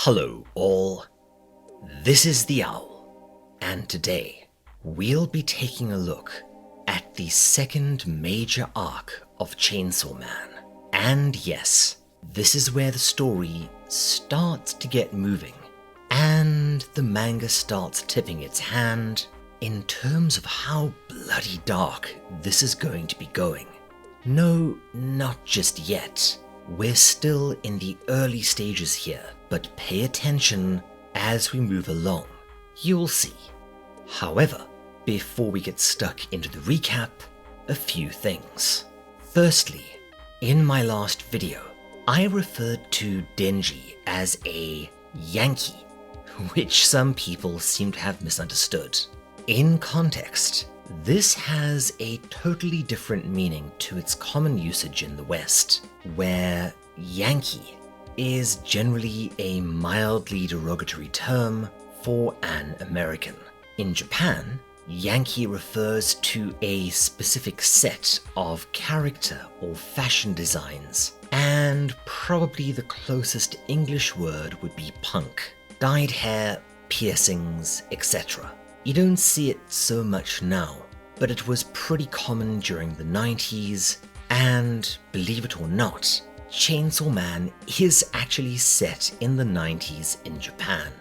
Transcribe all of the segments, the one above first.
Hello all, this is the Owl, and today we'll be taking a look at the second major arc of Chainsaw Man. And yes, this is where the story starts to get moving, and the manga starts tipping its hand in terms of how bloody dark this is going to be going. No, not just yet. We're still in the early stages here, but pay attention as we move along. You'll see. However, before we get stuck into the recap, a few things. Firstly, in my last video, I referred to Denji as a Yankee, which some people seem to have misunderstood. In context, this has a totally different meaning to its common usage in the West, where Yankee is generally a mildly derogatory term for an American. In Japan, Yankee refers to a specific set of character or fashion designs, and probably the closest English word would be punk. Dyed hair, piercings, etc. You don't see it so much now, but it was pretty common during the 90s, and believe it or not, Chainsaw Man is actually set in the 90s in Japan.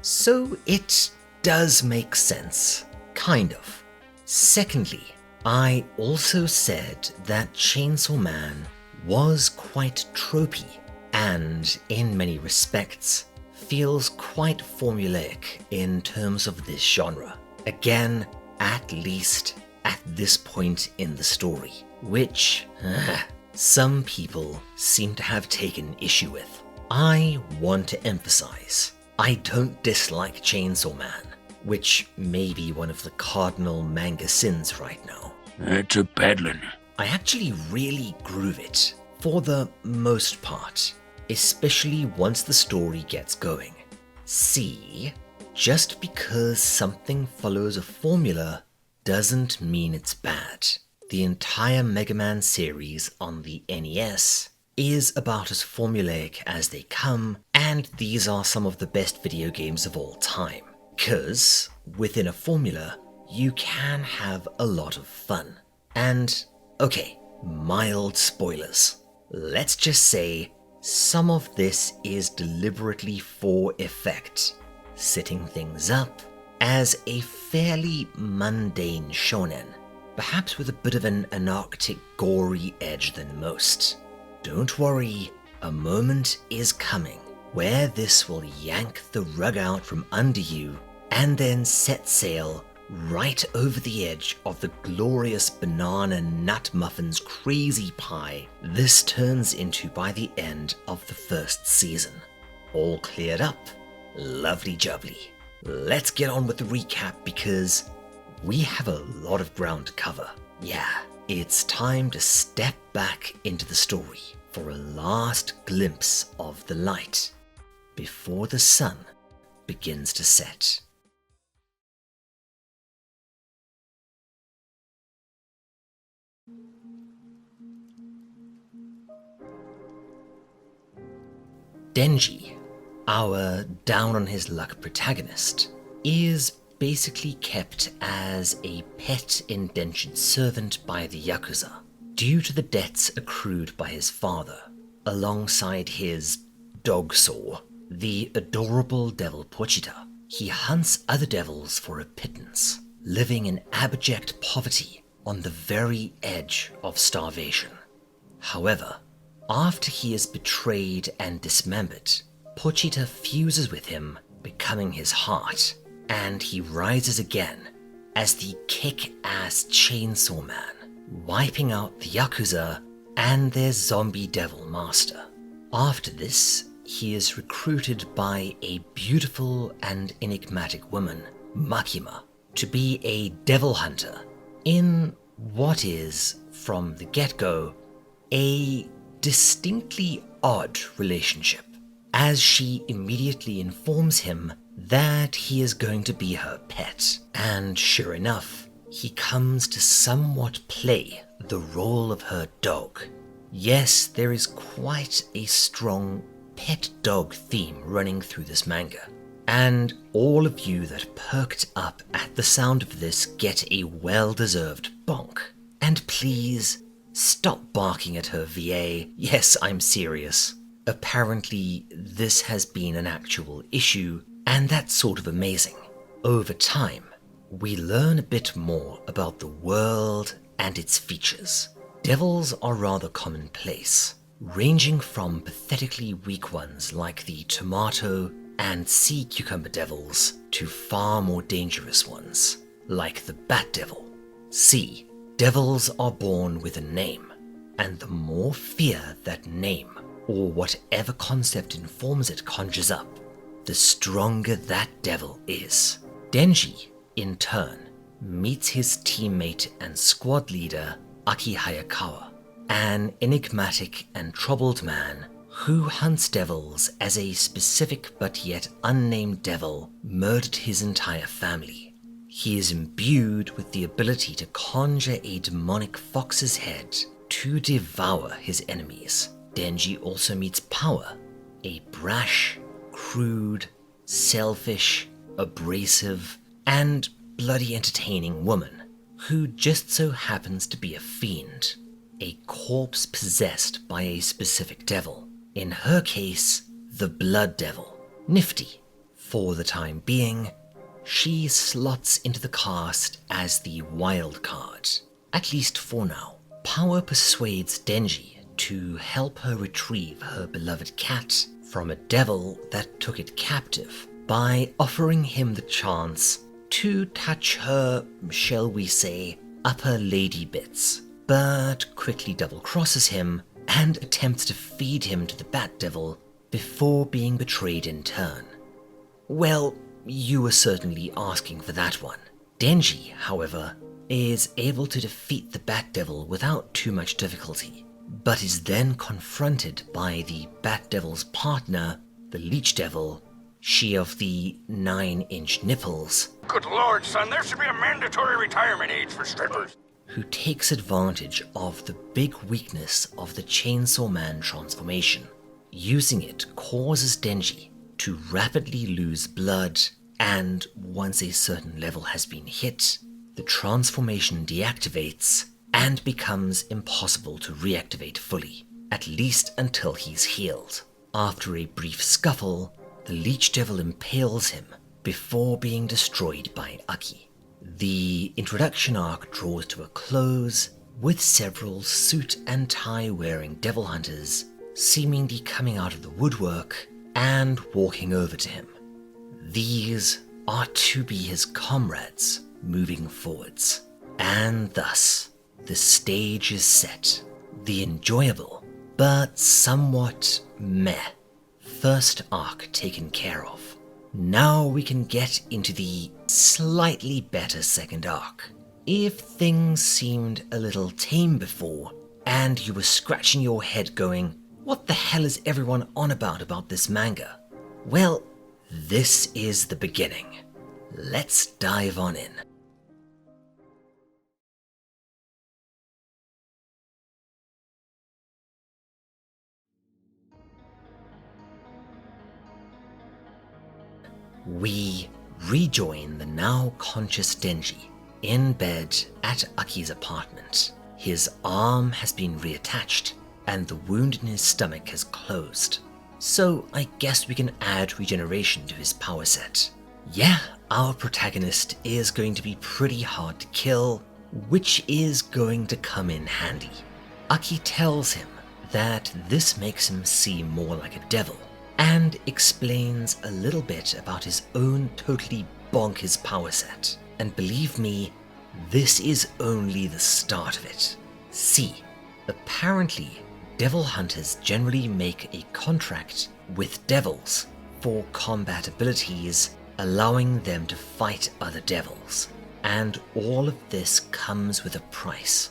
So it does make sense, kind of. Secondly, I also said that Chainsaw Man was quite tropey, and in many respects, feels quite formulaic in terms of this genre. Again, at least at this point in the story, which some people seem to have taken issue with. I want to emphasize, I don't dislike Chainsaw Man, which may be one of the cardinal manga sins right now. It's a peddlin'. I actually really groove it, for the most part, especially once the story gets going. See, just because something follows a formula doesn't mean it's bad. The entire Mega Man series on the NES is about as formulaic as they come, and these are some of the best video games of all time. Because within a formula, you can have a lot of fun. And, okay, mild spoilers. Let's just say some of this is deliberately for effect, setting things up as a fairly mundane shonen, perhaps with a bit of an anarchic, gory edge than most. Don't worry, a moment is coming where this will yank the rug out from under you and then set sail right over the edge of the glorious banana nut muffins crazy pie this turns into by the end of the first season. All cleared up? Lovely jubbly. Let's get on with the recap because we have a lot of ground to cover. Yeah, it's time to step back into the story for a last glimpse of the light before the sun begins to set. Denji, our down-on-his-luck protagonist, is basically kept as a pet indentured servant by the Yakuza due to the debts accrued by his father, alongside his dog saw, the adorable devil Pochita. He hunts other devils for a pittance, living in abject poverty on the very edge of starvation. However, after he is betrayed and dismembered, Pochita fuses with him, becoming his heart, and he rises again as the kick-ass Chainsaw Man, wiping out the Yakuza and their zombie devil master. After this, he is recruited by a beautiful and enigmatic woman, Makima, to be a devil hunter in what is, from the get-go, a distinctly odd relationship, as she immediately informs him that he is going to be her pet. And sure enough, he comes to somewhat play the role of her dog. Yes, there is quite a strong pet dog theme running through this manga. And all of you that perked up at the sound of this get a well-deserved bonk. And please, stop barking at her, VA. Yes, I'm serious. Apparently, this has been an actual issue, and that's sort of amazing. Over time, we learn a bit more about the world and its features. Devils are rather commonplace, ranging from pathetically weak ones like the tomato and sea cucumber devils to far more dangerous ones, like the bat devil. See, devils are born with a name, and the more fear that name, or whatever concept informs it, conjures up, the stronger that devil is. Denji, in turn, meets his teammate and squad leader, Aki Hayakawa, an enigmatic and troubled man who hunts devils as a specific but yet unnamed devil murdered his entire family. He is imbued with the ability to conjure a demonic fox's head to devour his enemies. Denji also meets Power, a brash, crude, selfish, abrasive, and bloody entertaining woman who just so happens to be a fiend, a corpse possessed by a specific devil. In her case, the Blood Devil. Nifty. For the time being, she slots into the cast as the wild card, at least for now. Power persuades Denji to help her retrieve her beloved cat from a devil that took it captive by offering him the chance to touch her, shall we say, upper lady bits, but quickly double-crosses him and attempts to feed him to the Bat Devil before being betrayed in turn. Well, you were certainly asking for that one. Denji, however, is able to defeat the Bat Devil without too much difficulty, but is then confronted by the Bat Devil's partner, the Leech Devil, she of the 9-inch nipples. Good lord, son, there should be a mandatory retirement age for strippers. Who takes advantage of the big weakness of the Chainsaw Man transformation. Using it causes Denji to rapidly lose blood, and once a certain level has been hit, the transformation deactivates and becomes impossible to reactivate fully, at least until he's healed. After a brief scuffle, the Leech Devil impales him before being destroyed by Aki. The introduction arc draws to a close, with several suit and tie wearing devil hunters seemingly coming out of the woodwork and walking over to him. These are to be his comrades moving forwards, and thus the stage is set. The enjoyable, but somewhat meh first arc taken care of. Now we can get into the slightly better second arc. If things seemed a little tame before, and you were scratching your head going, what the hell is everyone on about this manga? Well, this is the beginning. Let's dive on in. We rejoin the now conscious Denji in bed at Aki's apartment. His arm has been reattached and the wound in his stomach has closed. So I guess we can add regeneration to his power set. Yeah, our protagonist is going to be pretty hard to kill, which is going to come in handy. Aki tells him that this makes him seem more like a devil, and explains a little bit about his own totally bonkers power set. And believe me, this is only the start of it. See, apparently, devil hunters generally make a contract with devils for combat abilities, allowing them to fight other devils. And all of this comes with a price.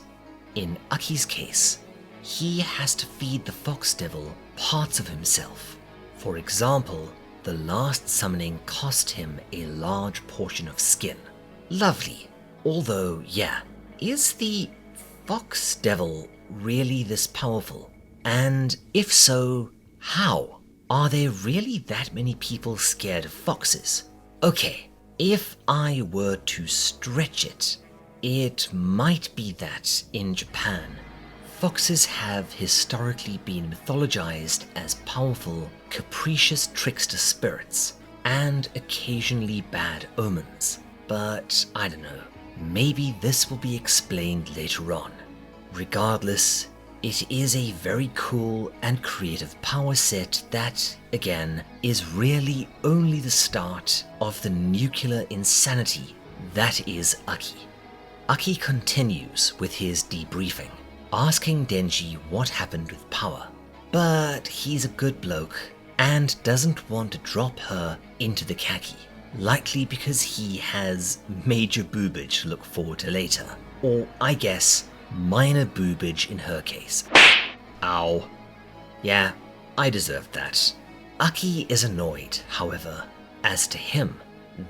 In Aki's case, he has to feed the fox devil parts of himself. For example, the last summoning cost him a large portion of skin. Lovely. Although, yeah, is the fox devil really this powerful? And if so, how? Are there really that many people scared of foxes? Okay, if I were to stretch it, it might be that in Japan, foxes have historically been mythologized as powerful, capricious trickster spirits, and occasionally bad omens. But I don't know, maybe this will be explained later on. Regardless, it is a very cool and creative power set that, again, is really only the start of the nuclear insanity that is Aki. Aki continues with his debriefing, asking Denji what happened with power, but he's a good bloke and doesn't want to drop her into the khaki, likely because he has major boobage to look forward to later, or I guess minor boobage in her case. Ow. Yeah, I deserved that. Aki is annoyed, however, as to him,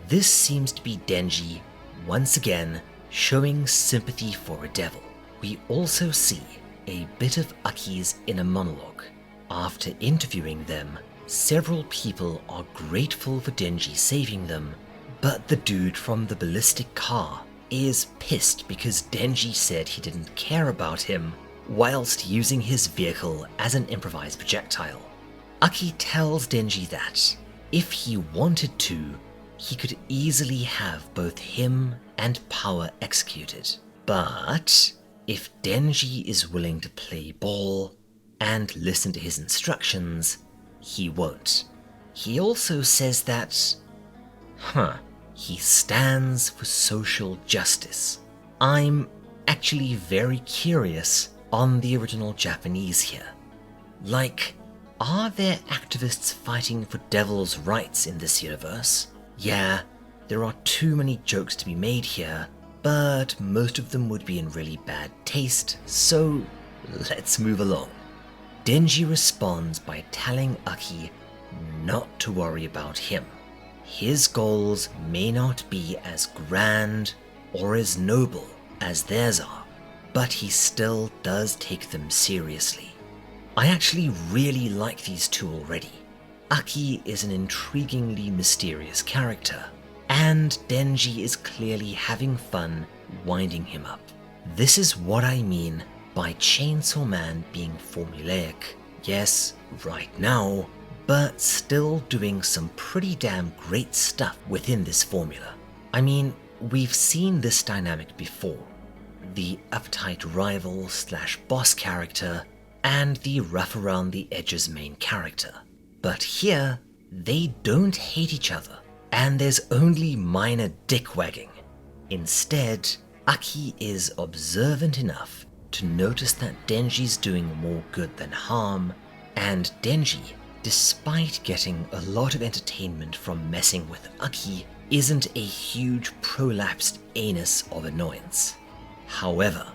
this seems to be Denji once again showing sympathy for a devil. We also see a bit of Aki's inner monologue. After interviewing them, several people are grateful for Denji saving them, but the dude from the ballistic car is pissed because Denji said he didn't care about him whilst using his vehicle as an improvised projectile. Aki tells Denji that if he wanted to, he could easily have both him and power executed. But if Denji is willing to play ball and listen to his instructions, he won't. He also says that, he stands for social justice. I'm actually very curious on the original Japanese here. Like, are there activists fighting for devils' rights in this universe? Yeah, there are too many jokes to be made here, but most of them would be in really bad taste, so let's move along. Denji responds by telling Aki not to worry about him. His goals may not be as grand or as noble as theirs are, but he still does take them seriously. I actually really like these two already. Aki is an intriguingly mysterious character, and Denji is clearly having fun winding him up. This is what I mean by Chainsaw Man being formulaic. Yes, right now, but still doing some pretty damn great stuff within this formula. I mean, we've seen this dynamic before. The uptight rival / boss character and the rough around the edges main character. But here, they don't hate each other, and there's only minor dick wagging. Instead, Aki is observant enough to notice that Denji's doing more good than harm, and Denji, despite getting a lot of entertainment from messing with Aki, isn't a huge prolapsed anus of annoyance. However,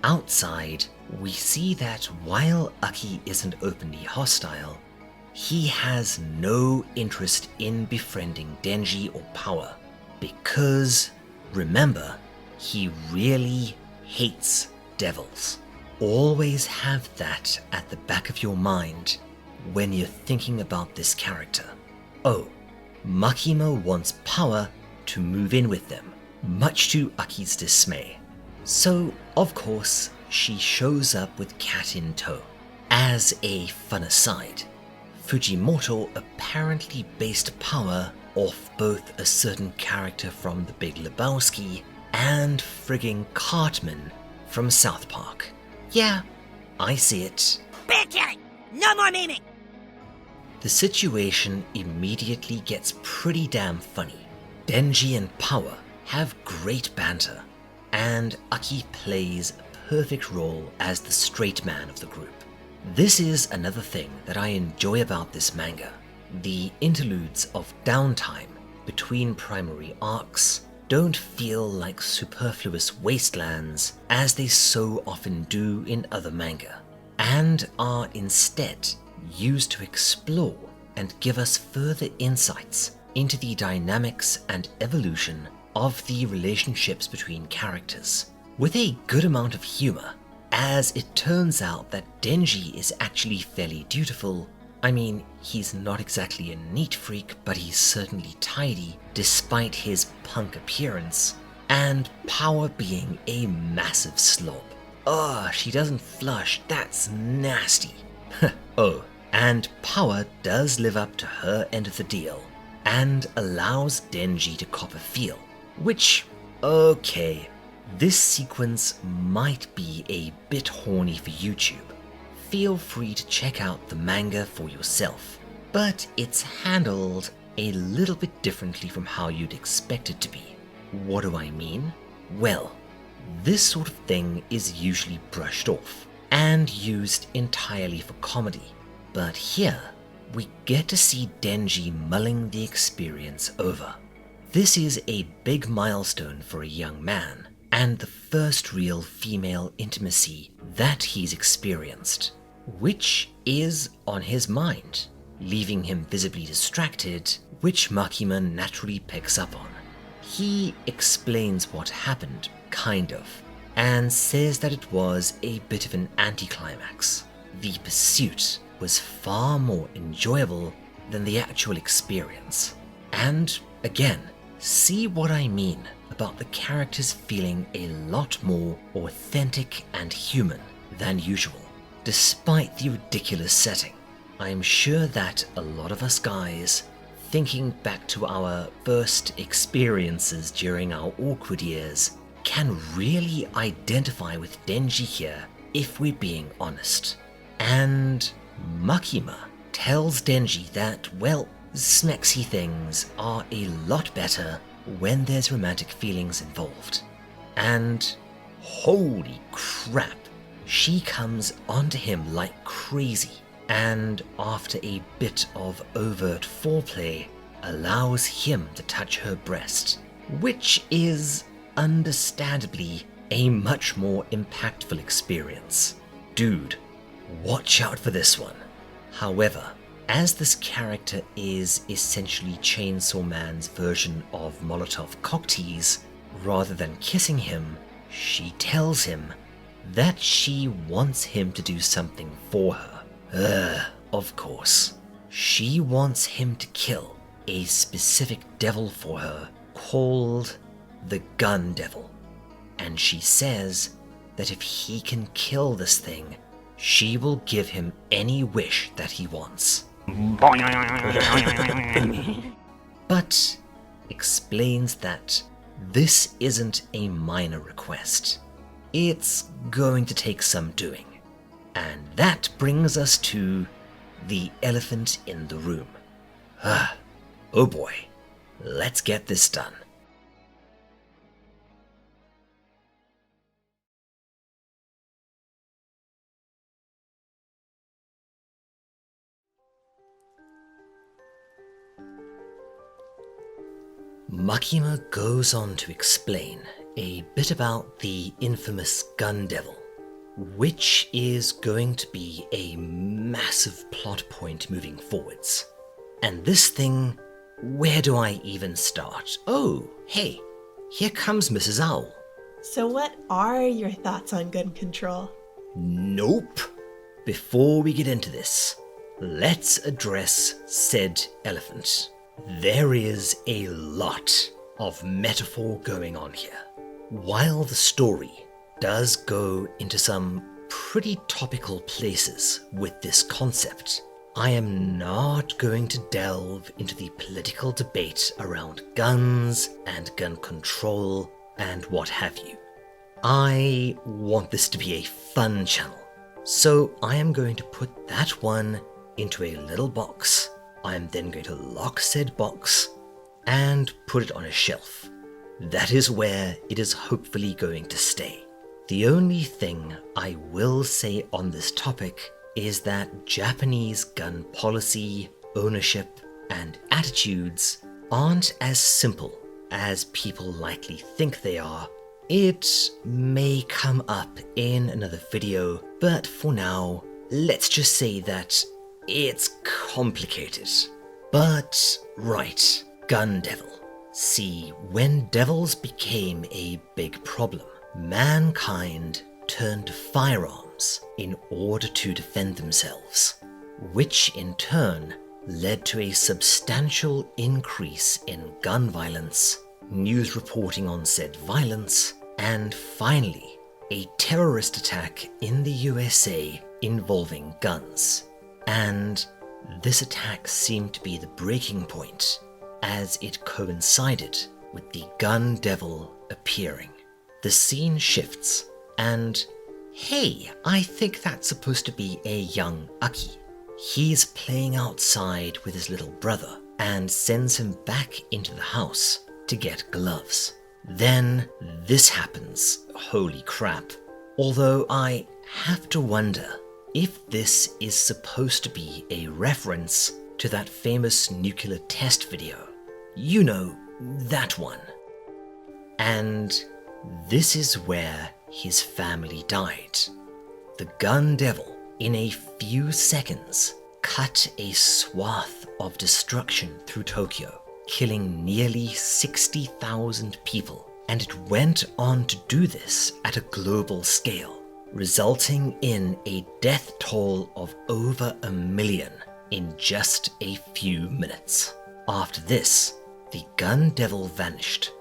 outside, we see that while Aki isn't openly hostile, he has no interest in befriending Denji or Power, because, remember, he really hates devils. Always have that at the back of your mind when you're thinking about this character. Oh, Makima wants Power to move in with them, much to Aki's dismay. So, of course, she shows up with Cat in tow. As a fun aside, Fujimoto apparently based Power off both a certain character from The Big Lebowski and frigging Cartman from South Park. Yeah, I see it. Bad killing! No more memeing! The situation immediately gets pretty damn funny. Denji and Power have great banter, and Aki plays a perfect role as the straight man of the group. This is another thing that I enjoy about this manga. The interludes of downtime between primary arcs don't feel like superfluous wastelands as they so often do in other manga, and are instead used to explore and give us further insights into the dynamics and evolution of the relationships between characters, with a good amount of humor, as it turns out that Denji is actually fairly dutiful, I mean, he's not exactly a neat freak, but he's certainly tidy despite his punk appearance, and Power being a massive slob. Ugh, she doesn't flush, that's nasty. Oh, and Power does live up to her end of the deal, and allows Denji to cop a feel, which, okay, this sequence might be a bit horny for YouTube. Feel free to check out the manga for yourself, but it's handled a little bit differently from how you'd expect it to be. What do I mean? Well, this sort of thing is usually brushed off and used entirely for comedy, but here we get to see Denji mulling the experience over. This is a big milestone for a young man, and the first real female intimacy that he's experienced, which is on his mind, leaving him visibly distracted, which Makima naturally picks up on. He explains what happened, kind of, and says that it was a bit of an anticlimax. The pursuit was far more enjoyable than the actual experience. And again, see what I mean about the characters feeling a lot more authentic and human than usual. Despite the ridiculous setting, I'm sure that a lot of us guys, thinking back to our first experiences during our awkward years, can really identify with Denji here if we're being honest. And Makima tells Denji that, well, smexy things are a lot better when there's romantic feelings involved. And holy crap, she comes onto him like crazy, and after a bit of overt foreplay, allows him to touch her breast, which is understandably a much more impactful experience. Dude, watch out for this one. However, as this character is essentially Chainsaw Man's version of Molotov cocktease, rather than kissing him, she tells him that she wants him to do something for her. Of course. She wants him to kill a specific devil for her called the Gun Devil. And she says that if he can kill this thing, she will give him any wish that he wants. But explains that this isn't a minor request. It's going to take some doing. And that brings us to the elephant in the room. Oh boy, let's get this done. Makima goes on to explain a bit about the infamous Gun Devil, which is going to be a massive plot point moving forwards. And this thing, where do I even start? Oh, hey, here comes Mrs. Owl. So what are your thoughts on gun control? Nope. Before we get into this, let's address said elephant. There is a lot of metaphor going on here. While the story does go into some pretty topical places with this concept, I am not going to delve into the political debate around guns and gun control and what have you. I want this to be a fun channel, so I am going to put that one into a little box. I am then going to lock said box and put it on a shelf. That is where it is hopefully going to stay. The only thing I will say on this topic is that Japanese gun policy, ownership, and attitudes aren't as simple as people likely think they are. It may come up in another video, but for now, let's just say that it's complicated. But, right, Gun Devil. See, when devils became a big problem, mankind turned to firearms in order to defend themselves. which in turn led to a substantial increase in gun violence, news reporting on said violence, and finally, a terrorist attack in the USA involving guns. And this attack seemed to be the breaking point, as it coincided with the gun devil appearing. The scene shifts, and hey, I think that's supposed to be a young Aki. He's playing outside with his little brother and sends him back into the house to get gloves. Then this happens. Holy crap. Although I have to wonder if this is supposed to be a reference to that famous nuclear test video. You know, that one. And this is where his family died. The gun devil, in a few seconds, cut a swath of destruction through Tokyo, killing nearly 60,000 people, and it went on to do this at a global scale, resulting in a death toll of over 1 million in just a few minutes. After this, the gun devil vanished,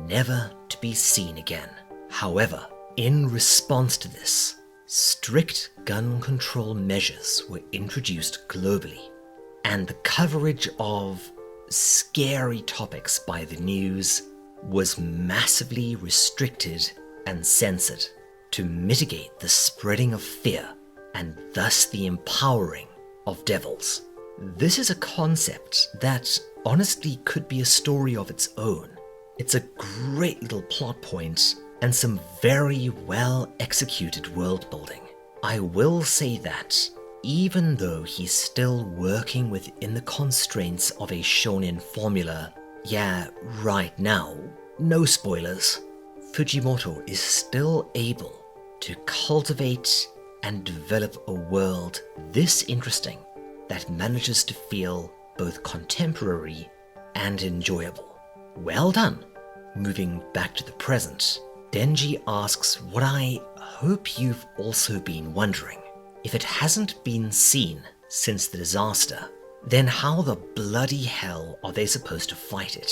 never to be seen again. However, in response to this, strict gun control measures were introduced globally, and the coverage of scary topics by the news was massively restricted and censored to mitigate the spreading of fear and thus the empowering of devils. This is a concept that honestly could be a story of its own. It's a great little plot point and some very well executed world building. I will say that even though he's still working within the constraints of a shonen formula, yeah, right now, no spoilers, Fujimoto is still able to cultivate and develop a world this interesting that manages to feel both contemporary and enjoyable. Well done. Moving back to the present, Denji asks what I hope you've also been wondering. If it hasn't been seen since the disaster, then how the bloody hell are they supposed to fight it?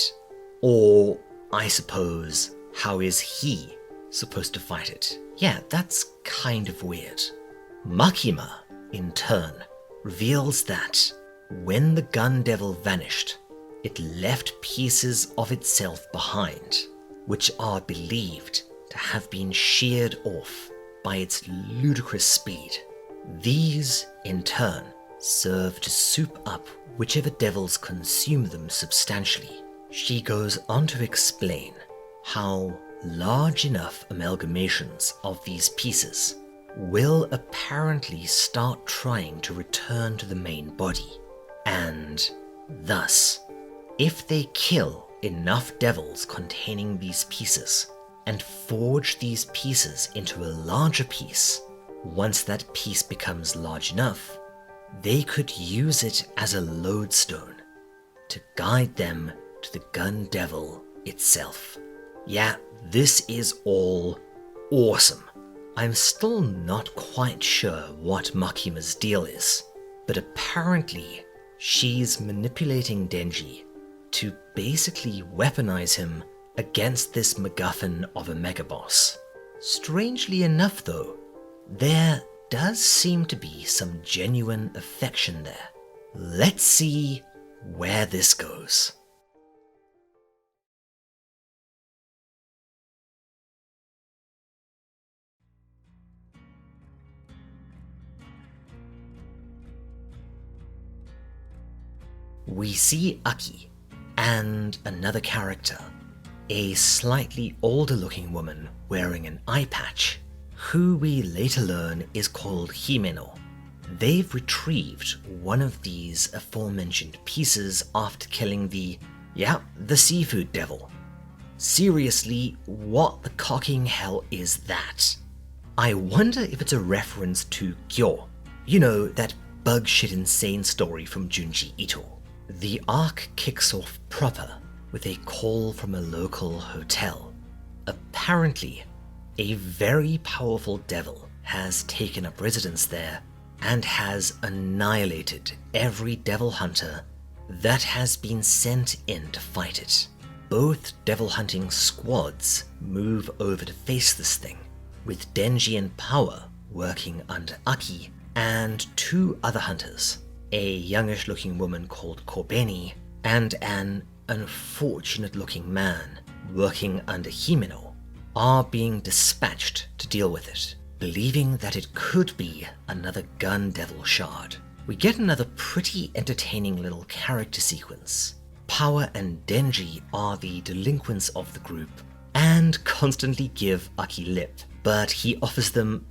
Or, I suppose, how is he supposed to fight it? Yeah, that's kind of weird. Makima, in turn, reveals that when the gun devil vanished, it left pieces of itself behind, which are believed to have been sheared off by its ludicrous speed. These, in turn, serve to soup up whichever devils consume them substantially. She goes on to explain how large enough amalgamations of these pieces will apparently start trying to return to the main body, and thus, if they kill enough devils containing these pieces and forge these pieces into a larger piece, once that piece becomes large enough, they could use it as a lodestone to guide them to the gun devil itself. Yeah, this is all awesome. I'm still not quite sure what Makima's deal is, but apparently she's manipulating Denji to basically weaponize him against this MacGuffin of a megaboss. Strangely enough though, there does seem to be some genuine affection there. Let's see where this goes. We see Aki and another character, a slightly older looking woman wearing an eye patch, who we later learn is called Himeno. They've retrieved one of these aforementioned pieces after killing the seafood devil. Seriously, what the cocking hell is that? I wonder if it's a reference to Gyo. You know, that bug shit insane story from Junji Ito. The arc kicks off proper with a call from a local hotel. Apparently, a very powerful devil has taken up residence there and has annihilated every devil hunter that has been sent in to fight it. Both devil hunting squads move over to face this thing, with Denji and Power working under Aki and 2 other hunters, a youngish looking woman called Kobeni and an unfortunate looking man working under Himeno, are being dispatched to deal with it, believing that it could be another gun devil shard. We get another pretty entertaining little character sequence. Power and Denji are the delinquents of the group and constantly give Aki lip, but he offers them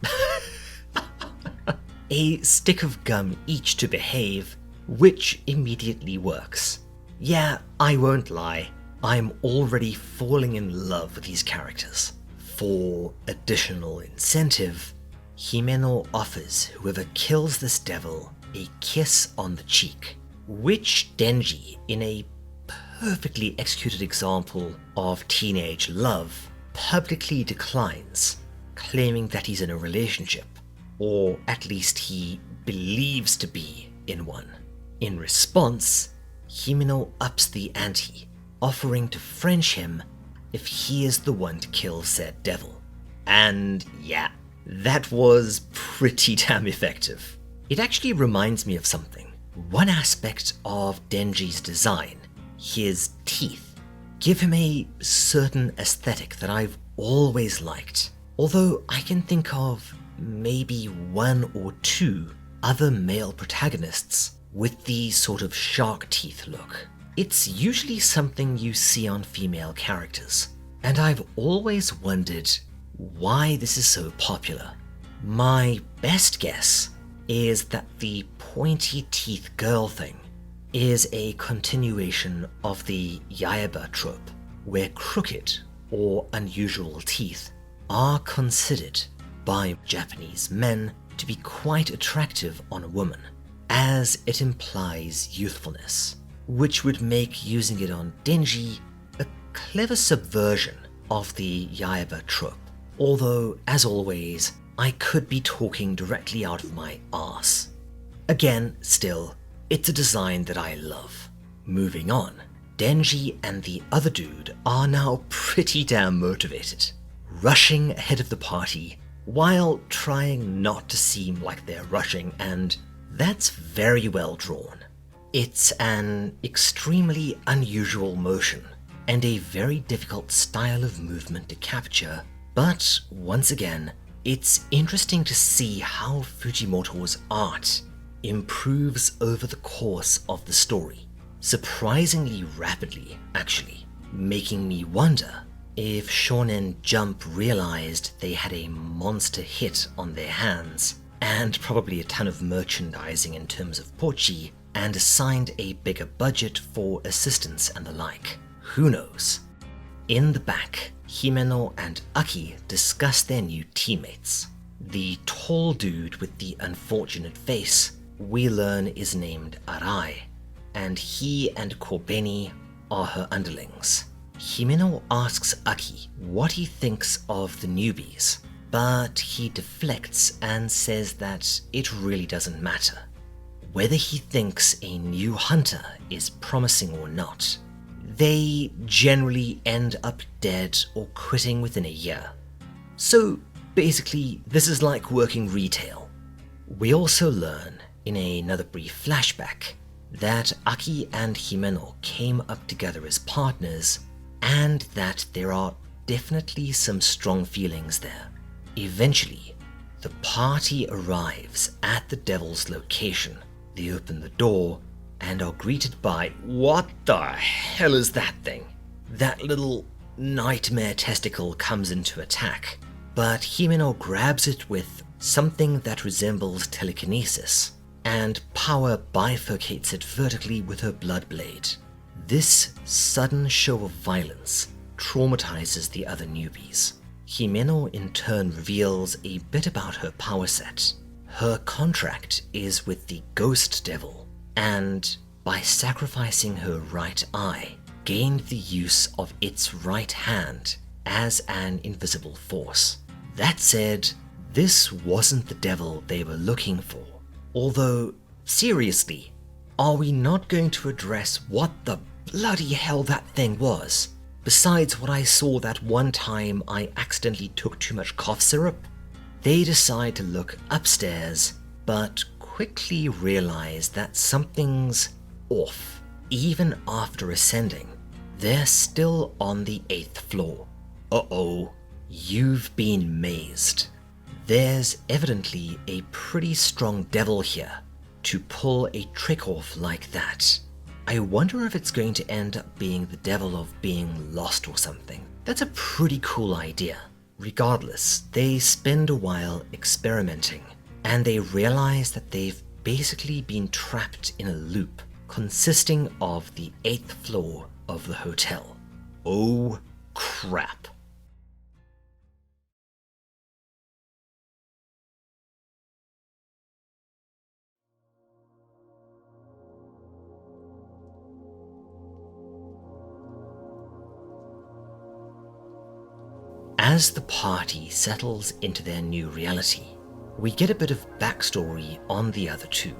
a stick of gum each to behave, which immediately works. Yeah, I won't lie, I'm already falling in love with these characters. For additional incentive, Himeno offers whoever kills this devil a kiss on the cheek, which Denji, in a perfectly executed example of teenage love, publicly declines, claiming that he's in a relationship, or at least he believes to be in one. In response, Himeno ups the ante, offering to French him if he is the one to kill said devil. And yeah, that was pretty damn effective. It actually reminds me of something. One aspect of Denji's design, his teeth, give him a certain aesthetic that I've always liked. Although I can think of maybe 1 or 2 other male protagonists with the sort of shark teeth look. It's usually something you see on female characters, and I've always wondered why this is so popular. My best guess is that the pointy teeth girl thing is a continuation of the Yaiba trope, where crooked or unusual teeth are considered by Japanese men to be quite attractive on a woman, as it implies youthfulness, which would make using it on Denji a clever subversion of the Yaiba trope. Although, as always, I could be talking directly out of my arse. Again, still, it's a design that I love. Moving on, Denji and the other dude are now pretty damn motivated, rushing ahead of the party while trying not to seem like they're rushing, and that's very well drawn. It's an extremely unusual motion and a very difficult style of movement to capture, but once again, it's interesting to see how Fujimoto's art improves over the course of the story, surprisingly rapidly actually, making me wonder if Shonen Jump realized they had a monster hit on their hands, and probably a ton of merchandising in terms of Pochi, and assigned a bigger budget for assistance and the like. Who knows? In the back, Himeno and Aki discuss their new teammates. The tall dude with the unfortunate face, we learn, is named Arai, and he and Kobeni are her underlings. Himeno asks Aki what he thinks of the newbies, but he deflects and says that it really doesn't matter whether he thinks a new hunter is promising or not. They generally end up dead or quitting within a year. So basically, this is like working retail. We also learn, in another brief flashback, that Aki and Himeno came up together as partners, and that there are definitely some strong feelings there. Eventually, the party arrives at the devil's location. They open the door and are greeted by, what the hell is that thing? That little nightmare testicle comes into attack, but Himeno grabs it with something that resembles telekinesis, and Power bifurcates it vertically with her blood blade. This sudden show of violence traumatizes the other newbies. Himeno in turn reveals a bit about her power set. Her contract is with the Ghost Devil, and by sacrificing her right eye, gained the use of its right hand as an invisible force. That said, this wasn't the devil they were looking for. Although, seriously, are we not going to address what the bloody hell that thing was? Besides what I saw that one time I accidentally took too much cough syrup? They decide to look upstairs, but quickly realize that something's off. Even after ascending, they're still on the 8th floor. Uh-oh, you've been mazed. There's evidently a pretty strong devil here to pull a trick off like that. I wonder if it's going to end up being the devil of being lost or something. That's a pretty cool idea. Regardless, they spend a while experimenting, and they realize that they've basically been trapped in a loop consisting of the 8th floor of the hotel. Oh crap. As the party settles into their new reality, we get a bit of backstory on the other two.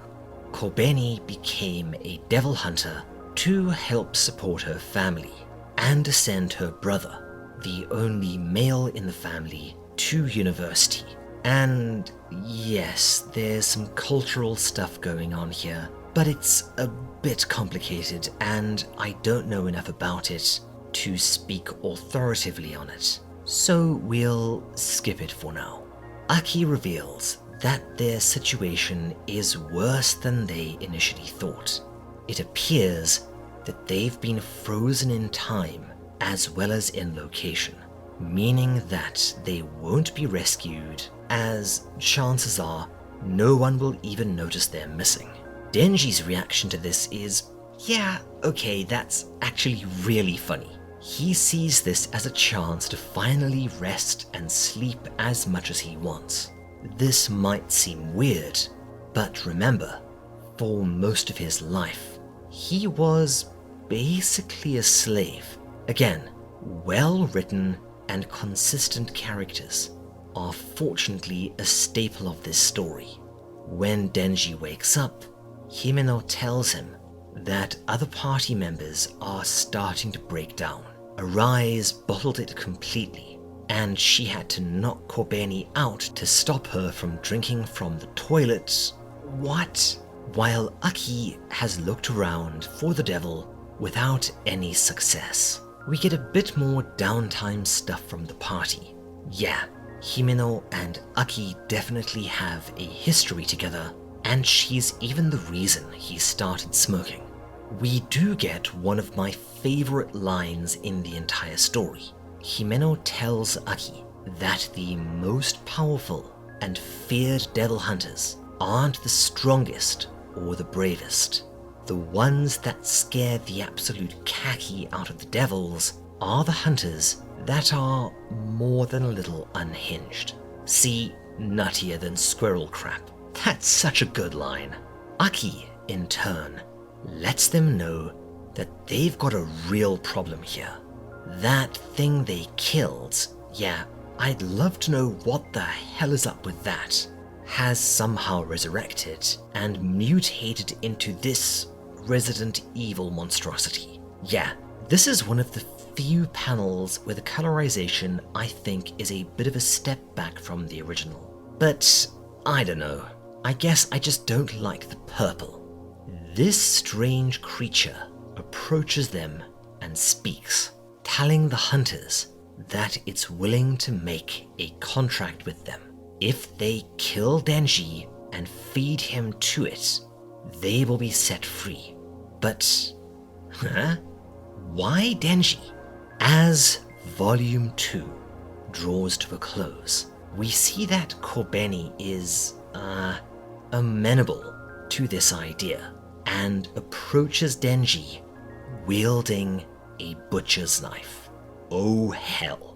Kobeni became a devil hunter to help support her family and send her brother, the only male in the family, to university. And yes, there's some cultural stuff going on here, but it's a bit complicated and I don't know enough about it to speak authoritatively on it. So we'll skip it for now. Aki reveals that their situation is worse than they initially thought. It appears that they've been frozen in time as well as in location, meaning that they won't be rescued, as chances are no one will even notice they're missing. Denji's reaction to this is, yeah, okay, that's actually really funny. He sees this as a chance to finally rest and sleep as much as he wants. This might seem weird, but remember, for most of his life, he was basically a slave. Again, well-written and consistent characters are fortunately a staple of this story. When Denji wakes up, Himeno tells him that other party members are starting to break down. Arise bottled it completely, and she had to knock Kobeni out to stop her from drinking from the toilet. What? While Aki has looked around for the devil without any success. We get a bit more downtime stuff from the party. Yeah, Himeno and Aki definitely have a history together, and she's even the reason he started smoking. We do get one of my favorite lines in the entire story. Himeno tells Aki that the most powerful and feared devil hunters aren't the strongest or the bravest. The ones that scare the absolute khaki out of the devils are the hunters that are more than a little unhinged. See, nuttier than squirrel crap. That's such a good line. Aki, in turn, lets them know that they've got a real problem here. That thing they killed, yeah, I'd love to know what the hell is up with that, has somehow resurrected and mutated into this Resident Evil monstrosity. Yeah, this is one of the few panels where the colorization I think is a bit of a step back from the original. But I don't know, I guess I just don't like the purple. This strange creature approaches them and speaks, telling the hunters that it's willing to make a contract with them. If they kill Denji and feed him to it, they will be set free. But, why Denji? As Volume 2 draws to a close, we see that Kobeni is, amenable to this idea and approaches Denji wielding a butcher's knife. Oh hell.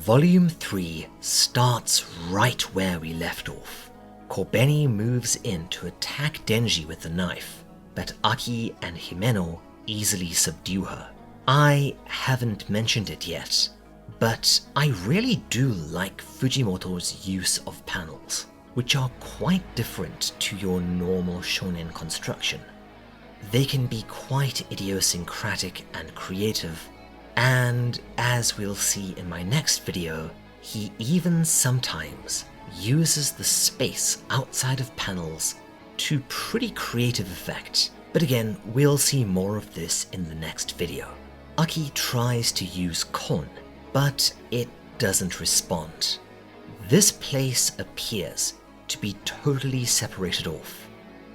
Volume 3 starts right where we left off. Kobeni moves in to attack Denji with the knife, but Aki and Himeno easily subdue her. I haven't mentioned it yet, but I really do like Fujimoto's use of panels, which are quite different to your normal shonen construction. They can be quite idiosyncratic and creative, and as we'll see in my next video, he even sometimes uses the space outside of panels to pretty creative effect. But again, we'll see more of this in the next video. Aki tries to use Kon, but it doesn't respond. This place appears to be totally separated off,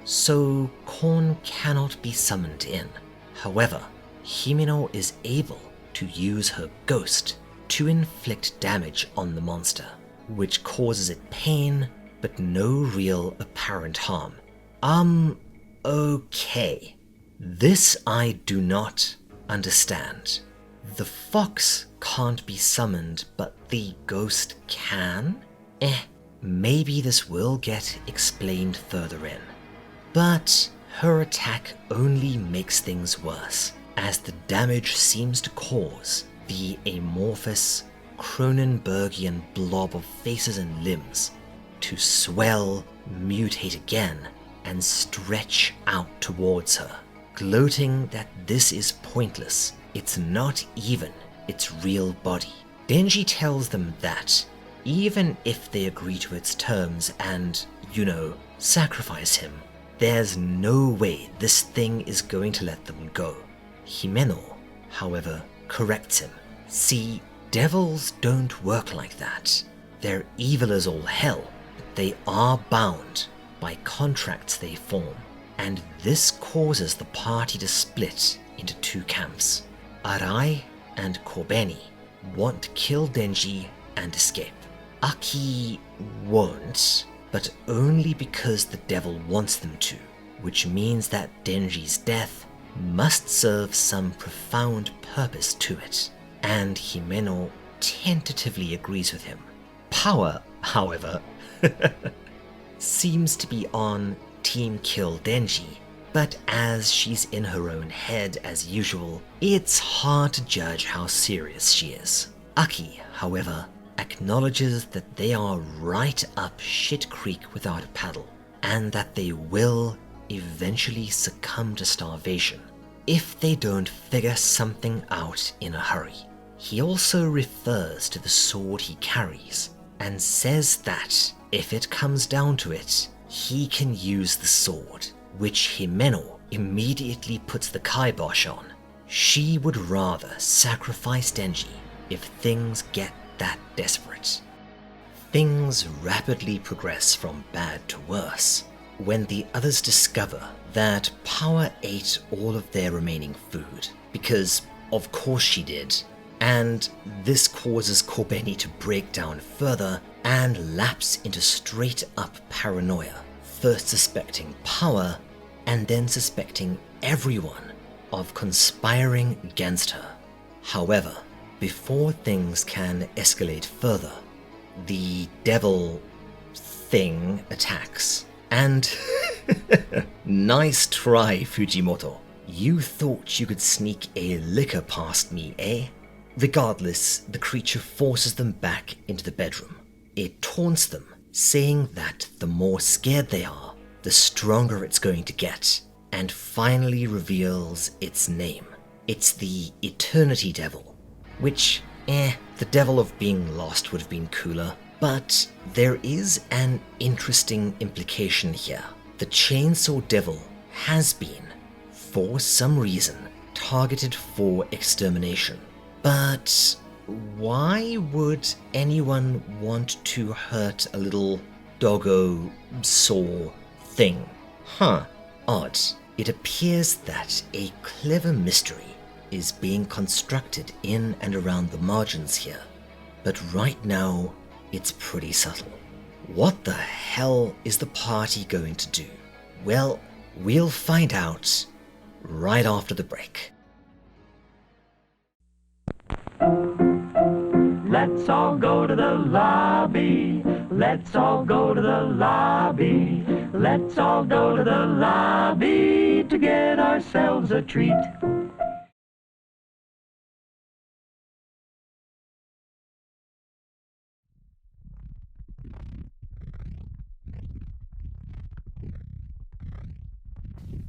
so Kon cannot be summoned in. However, Himeno is able to use her ghost to inflict damage on the monster, which causes it pain, but no real apparent harm. Okay. This I do not understand. The fox can't be summoned, but the ghost can? Maybe this will get explained further in. But her attack only makes things worse, as the damage seems to cause the amorphous Cronenbergian blob of faces and limbs to swell, mutate again, and stretch out towards her, gloating that this is pointless. It's not even its real body. Denji tells them that even if they agree to its terms and, sacrifice him, there's no way this thing is going to let them go. Himeno, however, corrects him. See, devils don't work like that. They're evil as all hell, but they are bound by contracts they form, and this causes the party to split into two camps. Arai and Kobeni want to kill Denji and escape. Aki won't, but only because the devil wants them to, which means that Denji's death must serve some profound purpose to it, and Himeno tentatively agrees with him. Power, however, seems to be on Team Kill Denji, but as she's in her own head as usual, it's hard to judge how serious she is. Aki, however, acknowledges that they are right up shit creek without a paddle, and that they will eventually succumb to starvation if they don't figure something out in a hurry. He also refers to the sword he carries, and says that if it comes down to it, he can use the sword, which Himeno immediately puts the kibosh on. She would rather sacrifice Denji if things get that desperate. Things rapidly progress from bad to worse when the others discover that Power ate all of their remaining food, because of course she did, and this causes Kobeni to break down further and lapse into straight up paranoia, first suspecting Power and then suspecting everyone of conspiring against her. However, before things can escalate further, the devil thing attacks. And nice try, Fujimoto. You thought you could sneak a liquor past me, eh? Regardless, the creature forces them back into the bedroom. It taunts them, saying that the more scared they are, the stronger it's going to get, and finally reveals its name. It's the Eternity Devil, which, the devil of being lost would have been cooler, but there is an interesting implication here. The Chainsaw Devil has been, for some reason, targeted for extermination. But why would anyone want to hurt a little doggo saw thing? Odd. It appears that a clever mystery is being constructed in and around the margins here, but right now it's pretty subtle. What the hell is the party going to do? Well, we'll find out right after the break. Let's all go to the lobby. Let's all go to the lobby. Let's all go to the lobby to get ourselves a treat.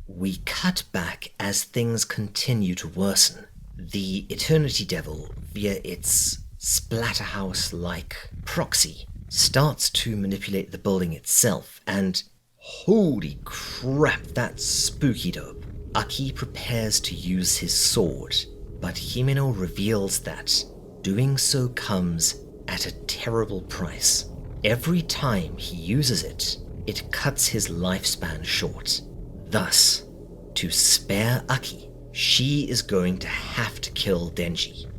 We cut back as things continue to worsen. The Eternity Devil, via its Splatterhouse-like proxy, starts to manipulate the building itself, and holy crap, that's spooky dope. Aki prepares to use his sword, but Himeno reveals that doing so comes at a terrible price. Every time he uses it, it cuts his lifespan short. Thus, to spare Aki, she is going to have to kill Denji.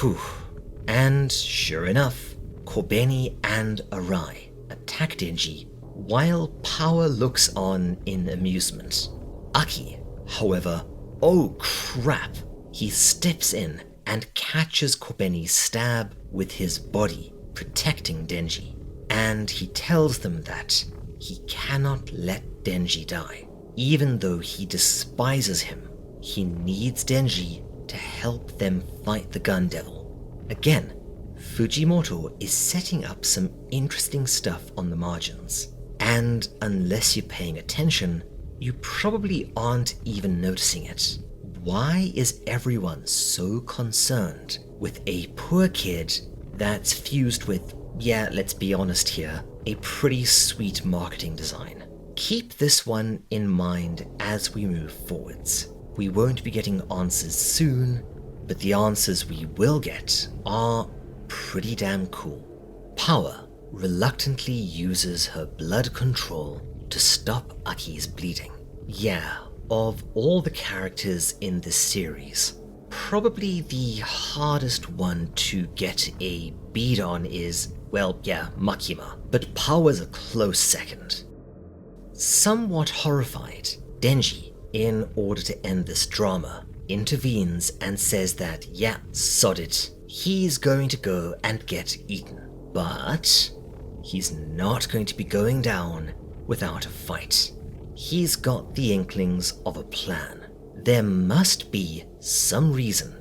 Whew. And sure enough, Kobeni and Arai attack Denji while Power looks on in amusement. Aki, however, oh crap, he steps in and catches Kobeni's stab with his body, protecting Denji. And he tells them that he cannot let Denji die. Even though he despises him, he needs Denji to help them fight the Gun Devil. Again, Fujimoto is setting up some interesting stuff on the margins, and unless you're paying attention, you probably aren't even noticing it. Why is everyone so concerned with a poor kid that's fused with, yeah, let's be honest here, a pretty sweet marketing design? Keep this one in mind as we move forwards. We won't be getting answers soon, but the answers we will get are pretty damn cool. Power reluctantly uses her blood control to stop Aki's bleeding. Yeah, of all the characters in this series, probably the hardest one to get a bead on is, well, yeah, Makima, but Power's a close second. Somewhat horrified, Denji, in order to end this drama, intervenes and says that, yeah, sod it, he's going to go and get eaten. But he's not going to be going down without a fight. He's got the inklings of a plan. There must be some reason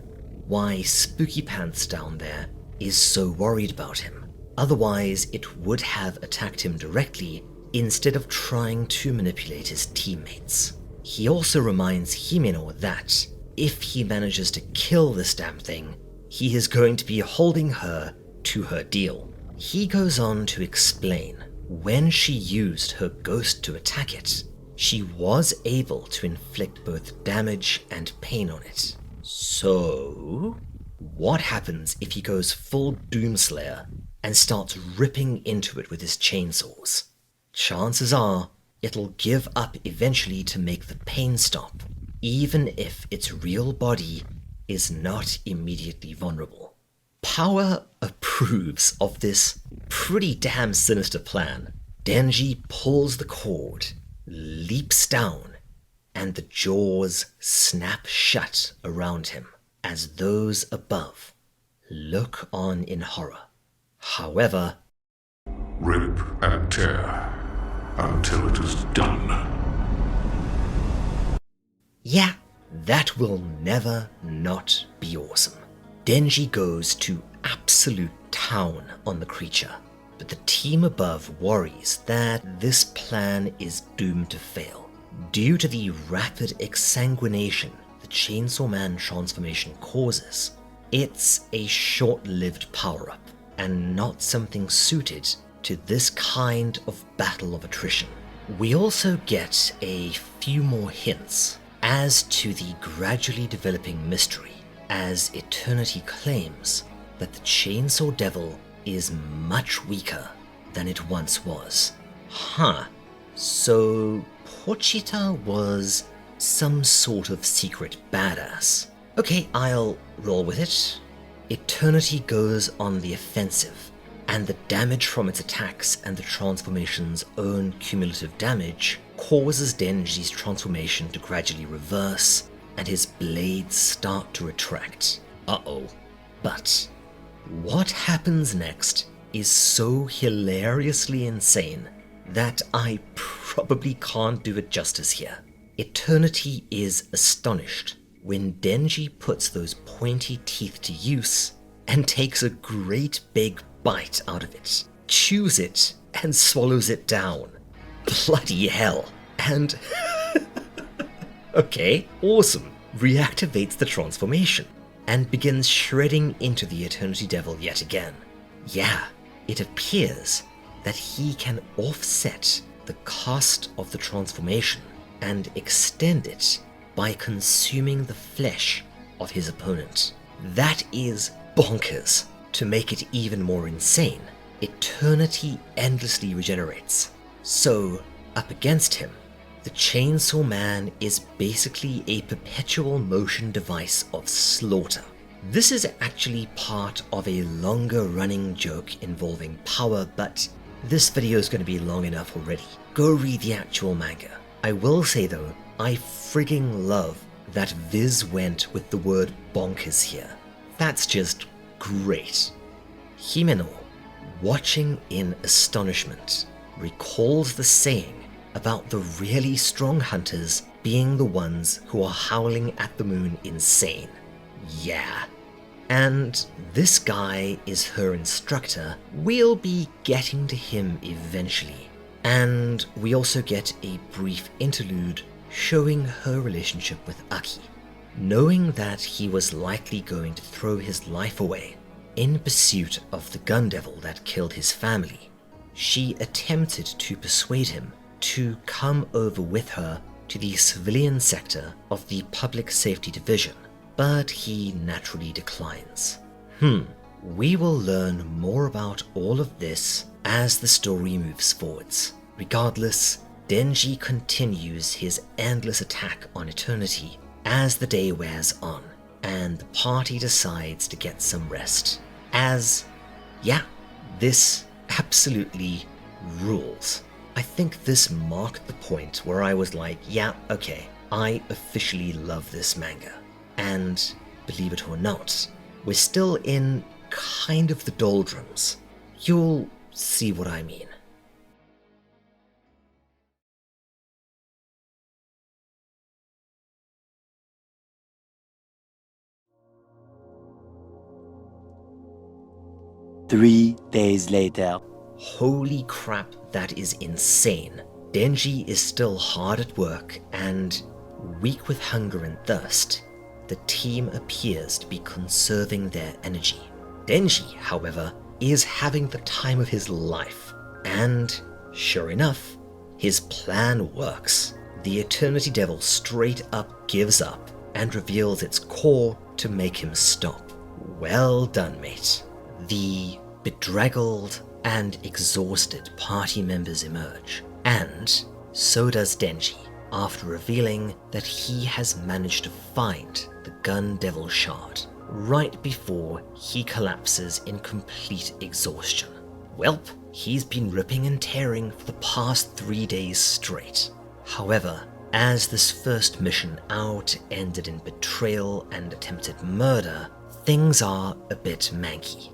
why Spooky Pants down there is so worried about him. Otherwise, it would have attacked him directly instead of trying to manipulate his teammates. He also reminds Himeno that if he manages to kill this damn thing, he is going to be holding her to her deal. He goes on to explain when she used her ghost to attack it, she was able to inflict both damage and pain on it. So, what happens if he goes full Doomslayer and starts ripping into it with his chainsaws? Chances are it'll give up eventually to make the pain stop, even if its real body is not immediately vulnerable. Power approves of this pretty damn sinister plan. Denji pulls the cord, leaps down, and the jaws snap shut around him as those above look on in horror. However, rip and tear until it is done. Yeah, that will never not be awesome. Denji goes to absolute town on the creature, but the team above worries that this plan is doomed to fail. Due to the rapid exsanguination the Chainsaw Man transformation causes, it's a short-lived power-up, and not something suited to this kind of battle of attrition. We also get a few more hints as to the gradually developing mystery, as Eternity claims that the Chainsaw Devil is much weaker than it once was. So Pochita was some sort of secret badass. Okay, I'll roll with it. Eternity goes on the offensive, and the damage from its attacks and the transformation's own cumulative damage causes Denji's transformation to gradually reverse, and his blades start to retract. But What happens next is so hilariously insane that I probably can't do it justice here. Eternity is astonished when Denji puts those pointy teeth to use and takes a great big bite out of it, chews it, and swallows it down. Bloody hell. And okay, awesome, reactivates the transformation and begins shredding into the Eternity Devil yet again. Yeah, it appears that he can offset the cost of the transformation and extend it by consuming the flesh of his opponent. That is bonkers. To make it even more insane, Eternity endlessly regenerates. So, up against him, the Chainsaw Man is basically a perpetual motion device of slaughter. This is actually part of a longer running joke involving power, but this video is going to be long enough already. Go read the actual manga. I will say though, I frigging love that Viz went with the word bonkers here. That's just great. Himeno, watching in astonishment, recalls the saying about the really strong hunters being the ones who are howling at the moon insane. Yeah. And this guy is her instructor. We'll be getting to him eventually. And we also get a brief interlude showing her relationship with Aki. Knowing that he was likely going to throw his life away in pursuit of the gun devil that killed his family, she attempted to persuade him to come over with her to the civilian sector of the Public Safety Division, but he naturally declines. We will learn more about all of this as the story moves forwards. Regardless, Denji continues his endless attack on Eternity as the day wears on, and the party decides to get some rest. This absolutely rules. I think this marked the point where I was like, yeah, okay, I officially love this manga. And believe it or not, we're still in kind of the doldrums. You'll see what I mean. Three days later. Holy crap, that is insane. Denji is still hard at work and weak with hunger and thirst. The team appears to be conserving their energy. Denji, however, is having the time of his life. And, sure enough, his plan works. The Eternity Devil straight up gives up and reveals its core to make him stop. Well done, mate. The bedraggled and exhausted party members emerge, and so does Denji, after revealing that he has managed to find the gun devil shard, right before he collapses in complete exhaustion. Welp, he's been ripping and tearing for the past 3 days straight. However, as this first mission out ended in betrayal and attempted murder, things are a bit manky.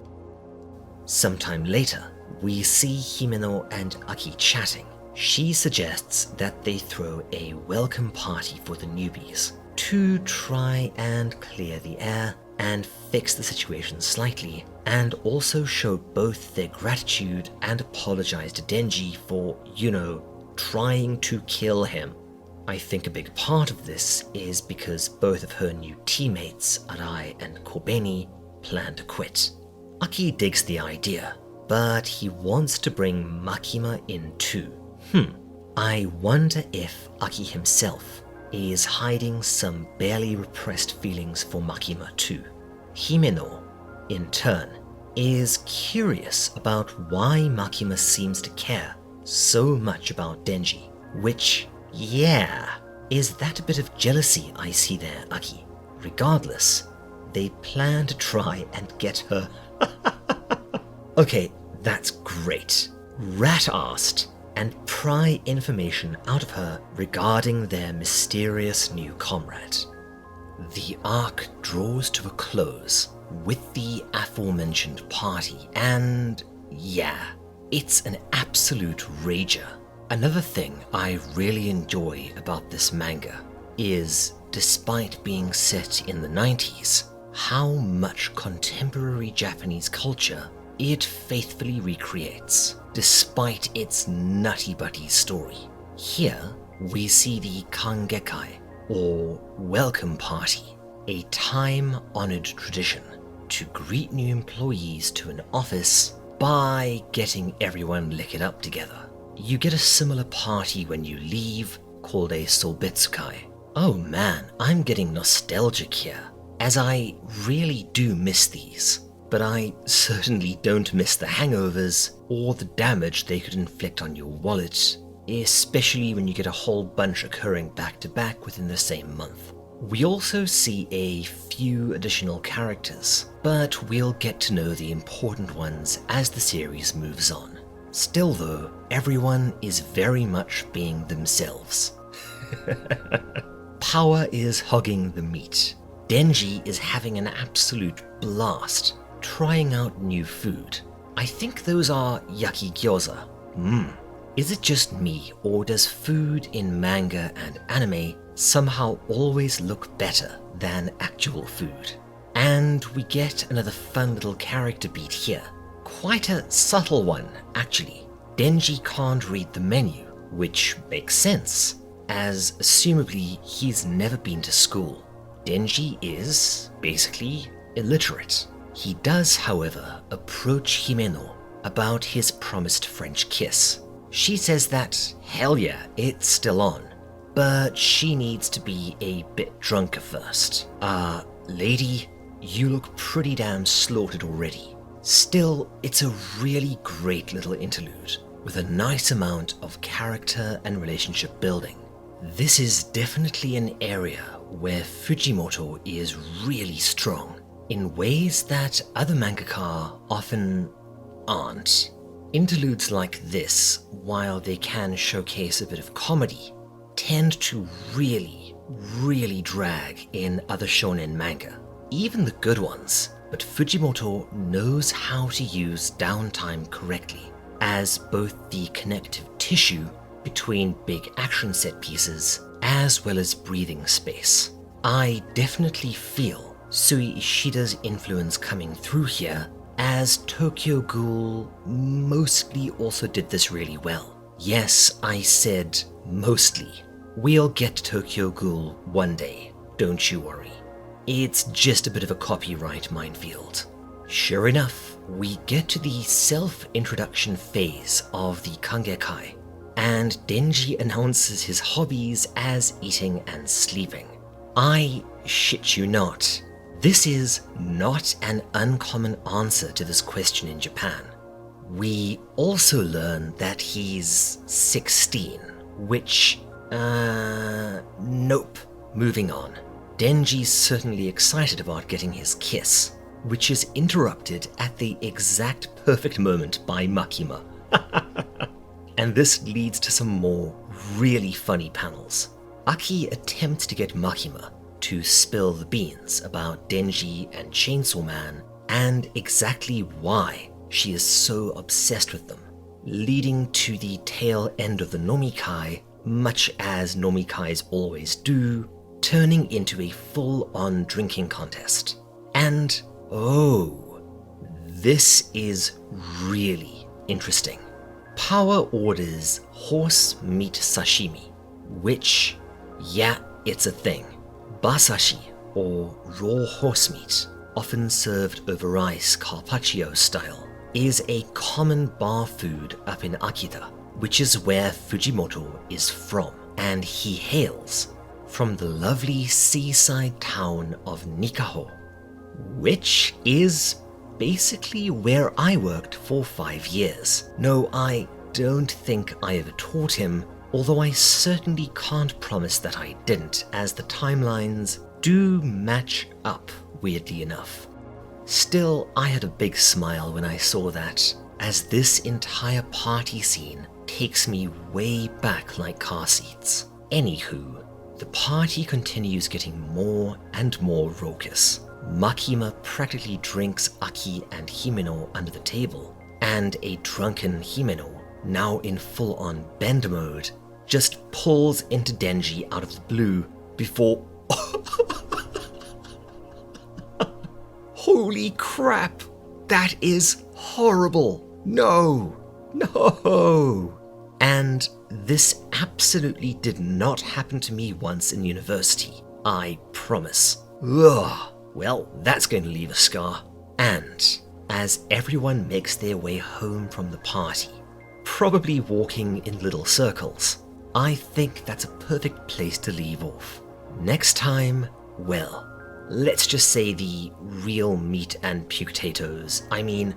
Sometime later, we see Himeno and Aki chatting. She suggests that they throw a welcome party for the newbies to try and clear the air and fix the situation slightly, and also show both their gratitude and apologize to Denji for, trying to kill him. I think a big part of this is because both of her new teammates, Arai and Kobeni, plan to quit. Aki digs the idea, but he wants to bring Makima in too. I wonder if Aki himself is hiding some barely repressed feelings for Makima too. Himeno, in turn, is curious about why Makima seems to care so much about Denji, which, is that a bit of jealousy I see there, Aki? Regardless, they plan to try and get her. Okay, that's great. Rat-assed and pry information out of her regarding their mysterious new comrade. The arc draws to a close, with the aforementioned party, and yeah, it's an absolute rager. Another thing I really enjoy about this manga is, despite being set in the 90s, how much contemporary Japanese culture it faithfully recreates, despite its nutty-butty story. Here, we see the kangekai, or welcome party, a time-honored tradition to greet new employees to an office by getting everyone liquored up together. You get a similar party when you leave, called a soubetsukai. Oh man, I'm getting nostalgic here, as I really do miss these, but I certainly don't miss the hangovers or the damage they could inflict on your wallet, especially when you get a whole bunch occurring back to back within the same month. We also see a few additional characters, but we'll get to know the important ones as the series moves on. Still though, everyone is very much being themselves. Power is hogging the meat. Denji is having an absolute blast, trying out new food. I think those are yaki gyoza. Is it just me, or does food in manga and anime somehow always look better than actual food? And we get another fun little character beat here. Quite a subtle one, actually. Denji can't read the menu, which makes sense, as assumably he's never been to school. Denji is basically illiterate. He does, however, approach Himeno about his promised French kiss. She says that, hell yeah, it's still on, but she needs to be a bit drunker first. Lady, you look pretty damn slaughtered already. Still, it's a really great little interlude, with a nice amount of character and relationship building. This is definitely an area where Fujimoto is really strong, in ways that other mangaka often aren't. Interludes like this, while they can showcase a bit of comedy, tend to really drag in other shonen manga, even the good ones, but Fujimoto knows how to use downtime correctly, as both the connective tissue between big action set pieces, as well as breathing space. I definitely feel Sui Ishida's influence coming through here, as Tokyo Ghoul mostly also did this really well. Yes, I said mostly. We'll get Tokyo Ghoul one day, don't you worry. It's just a bit of a copyright minefield. Sure enough, we get to the self-introduction phase of the kangekai, and Denji announces his hobbies as eating and sleeping. I shit you not, this is not an uncommon answer to this question in Japan. We also learn that he's 16, which, nope. Moving on. Denji's certainly excited about getting his kiss, which is interrupted at the exact perfect moment by Makima. And this leads to some more really funny panels. Aki attempts to get Makima to spill the beans about Denji and Chainsaw Man and exactly why she is so obsessed with them, leading to the tail end of the nomikai, much as nomikais always do, turning into a full-on drinking contest. And oh, this is really interesting. Power orders horse meat sashimi, which, yeah, it's a thing. Basashi, or raw horse meat, often served over rice carpaccio style, is a common bar food up in Akita, which is where Fujimoto is from, and he hails from the lovely seaside town of Nikaho, which is basically where I worked for 5 years. No, I don't think I ever taught him, although I certainly can't promise that I didn't, as the timelines do match up, weirdly enough. Still, I had a big smile when I saw that, as this entire party scene takes me way back like car seats. Anywho, the party continues getting more and more raucous, Makima practically drinks Aki and Himeno under the table, and a drunken Himeno, now in full-on bender mode, just pulls into Denji out of the blue before... Holy crap! That is horrible! No! No! And this absolutely did not happen to me once in university. I promise. Ugh. Well, that's going to leave a scar. And as everyone makes their way home from the party, probably walking in little circles, I think that's a perfect place to leave off. Next time, well, let's just say the real meat and potatoes. I mean,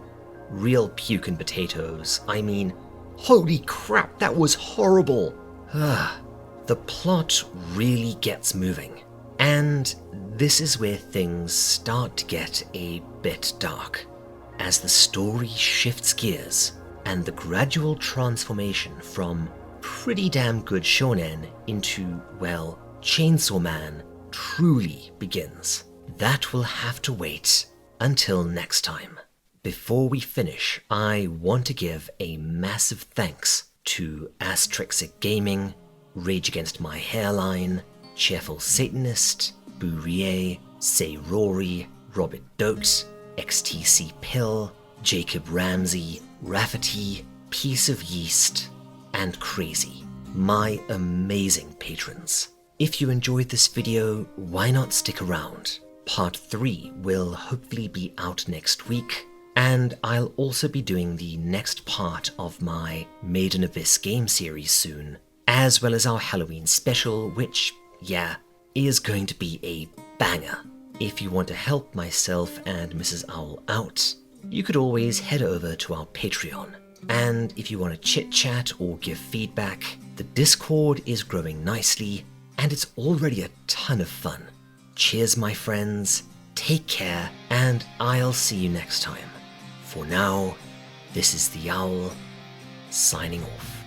real puke and potatoes. I mean, holy crap, that was horrible. The plot really gets moving. And this is where things start to get a bit dark, as the story shifts gears and the gradual transformation from pretty damn good shonen into, well, Chainsaw Man truly begins. That will have to wait until next time. Before we finish, I want to give a massive thanks to Astrixic Gaming, Rage Against My Hairline, Cheerful Satanist, Bourie, Say Rory, Robert Dote, XTC Pill, Jacob Ramsey, Rafferty, Piece of Yeast, and Crazy, my amazing patrons. If you enjoyed this video, why not stick around? Part 3 will hopefully be out next week, and I'll also be doing the next part of my Maiden Abyss game series soon, as well as our Halloween special, which, yeah, is going to be a banger. If you want to help myself and Mrs. Owl out, you could always head over to our Patreon. And if you want to chit-chat or give feedback, the Discord is growing nicely, and it's already a ton of fun. Cheers, my friends, take care, and I'll see you next time. For now, this is the Owl, signing off.